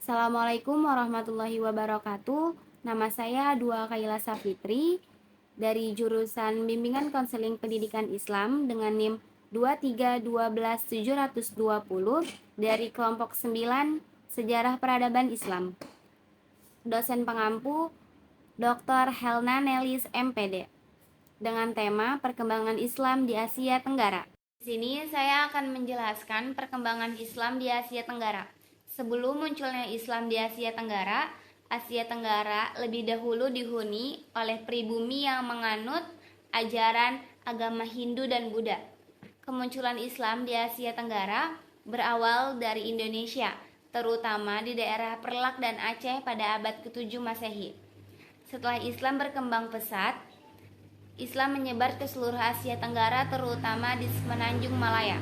Assalamualaikum warahmatullahi wabarakatuh. Nama saya Dua Kaila Safitri dari jurusan Bimbingan Konseling Pendidikan Islam dengan NIM 2312720 dari kelompok 9 Sejarah Peradaban Islam. Dosen pengampu Dr. Helna Nelis MPD dengan tema Perkembangan Islam di Asia Tenggara. Di sini saya akan menjelaskan perkembangan Islam di Asia Tenggara. Sebelum munculnya Islam di Asia Tenggara lebih dahulu dihuni oleh pribumi yang menganut ajaran agama Hindu dan Buddha. Kemunculan Islam di Asia Tenggara berawal dari Indonesia, terutama di daerah Perlak dan Aceh pada abad ke-7 Masehi. Setelah Islam berkembang pesat, Islam menyebar ke seluruh Asia Tenggara, terutama di Semenanjung Malaya.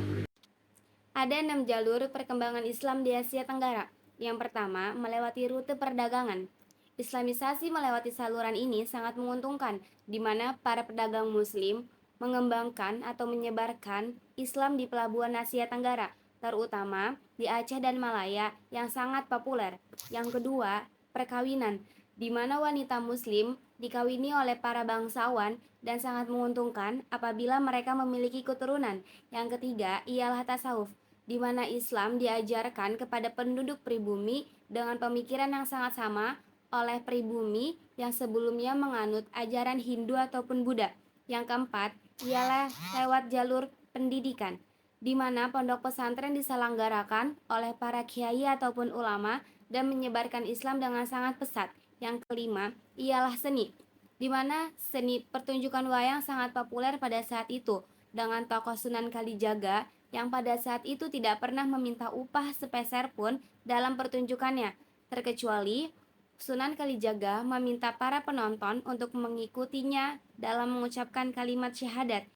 Ada 6 jalur perkembangan Islam di Asia Tenggara. Yang pertama, melewati rute perdagangan. Islamisasi melewati saluran ini sangat menguntungkan, di mana para pedagang Muslim mengembangkan atau menyebarkan Islam di pelabuhan Asia Tenggara, terutama di Aceh dan Malaya yang sangat populer. Yang kedua, perkawinan, di mana wanita Muslim dikawini oleh para bangsawan dan sangat menguntungkan apabila mereka memiliki keturunan. Yang ketiga ialah tasawuf, di mana Islam diajarkan kepada penduduk pribumi dengan pemikiran yang sangat sama oleh pribumi yang sebelumnya menganut ajaran Hindu ataupun Buddha. Yang keempat ialah lewat jalur pendidikan, di mana pondok pesantren diselenggarakan oleh para kiai ataupun ulama dan menyebarkan Islam dengan sangat pesat. Yang kelima ialah seni, di mana seni pertunjukan wayang sangat populer pada saat itu, dengan tokoh Sunan Kalijaga yang pada saat itu tidak pernah meminta upah sepeser pun dalam pertunjukannya, terkecuali Sunan Kalijaga meminta para penonton untuk mengikutinya dalam mengucapkan kalimat syahadat.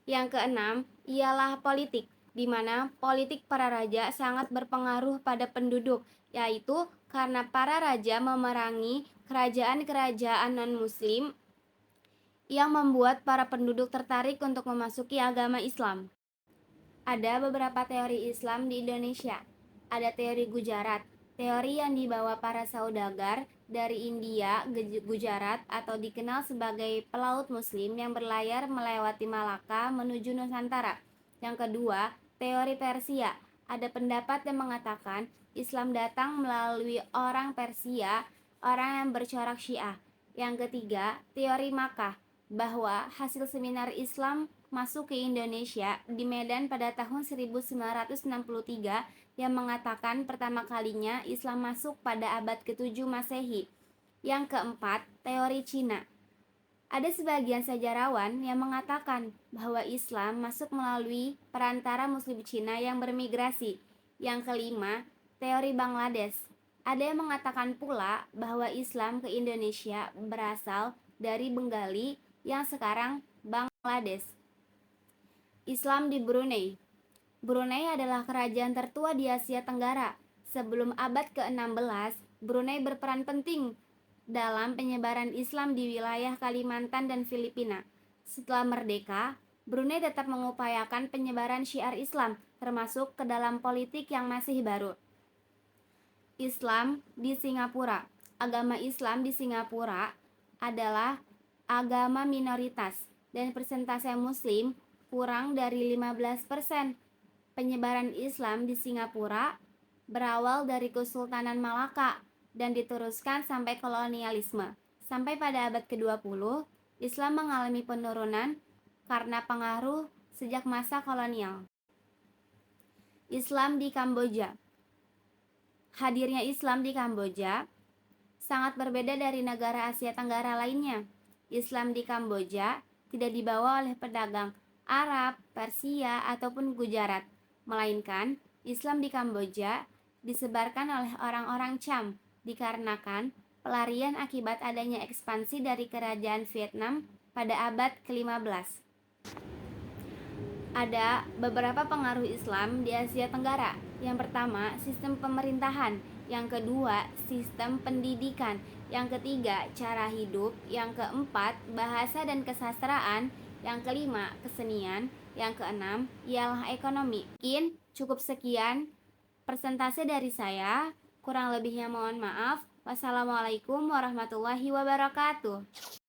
Yang keenam ialah politik, di mana politik para raja sangat berpengaruh pada penduduk, yaitu karena para raja memerangi kerajaan-kerajaan non-muslim yang membuat para penduduk tertarik untuk memasuki agama Islam. Ada beberapa teori Islam di Indonesia. Ada teori Gujarat, teori yang dibawa para saudagar dari India, Gujarat, atau dikenal sebagai pelaut Muslim yang berlayar melewati Malaka menuju Nusantara. Yang kedua, teori Persia. Ada pendapat yang mengatakan Islam datang melalui orang Persia, orang yang bercorak Syiah. Yang ketiga, teori Makkah, bahwa hasil seminar Islam masuk ke Indonesia di Medan pada tahun 1963 yang mengatakan pertama kalinya Islam masuk pada abad ke-7 Masehi. Yang keempat, teori Cina. Ada sebagian sejarawan yang mengatakan bahwa Islam masuk melalui perantara Muslim Cina yang bermigrasi. Yang kelima, teori Bangladesh. Ada yang mengatakan pula bahwa Islam ke Indonesia berasal dari Bengali yang sekarang Bangladesh. Islam di Brunei. Brunei adalah kerajaan tertua di Asia Tenggara. Sebelum abad ke-16, Brunei berperan penting dalam penyebaran Islam di wilayah Kalimantan dan Filipina. Setelah merdeka, Brunei tetap mengupayakan penyebaran syiar Islam, termasuk ke dalam politik yang masih baru. Islam di Singapura. Agama Islam di Singapura adalah agama minoritas dan persentase Muslim kurang dari 15%. Penyebaran Islam di Singapura berawal dari Kesultanan Malaka dan diteruskan sampai kolonialisme. Sampai pada abad ke-20, Islam mengalami penurunan karena pengaruh sejak masa kolonial. Islam di Kamboja. Hadirnya Islam di Kamboja sangat berbeda dari negara Asia Tenggara lainnya. Islam di Kamboja tidak dibawa oleh pedagang Arab, Persia, ataupun Gujarat, melainkan Islam di Kamboja disebarkan oleh orang-orang Cham dikarenakan pelarian akibat adanya ekspansi dari kerajaan Vietnam pada abad ke-15. Ada beberapa pengaruh Islam di Asia Tenggara. Yang pertama, sistem pemerintahan. Yang kedua, sistem pendidikan. Yang ketiga, cara hidup. Yang keempat, bahasa dan kesastraan. Yang kelima, kesenian. Yang keenam, ialah ekonomi. Mungkin cukup sekian persentase dari saya. Kurang lebihnya mohon maaf. Wassalamualaikum warahmatullahi wabarakatuh.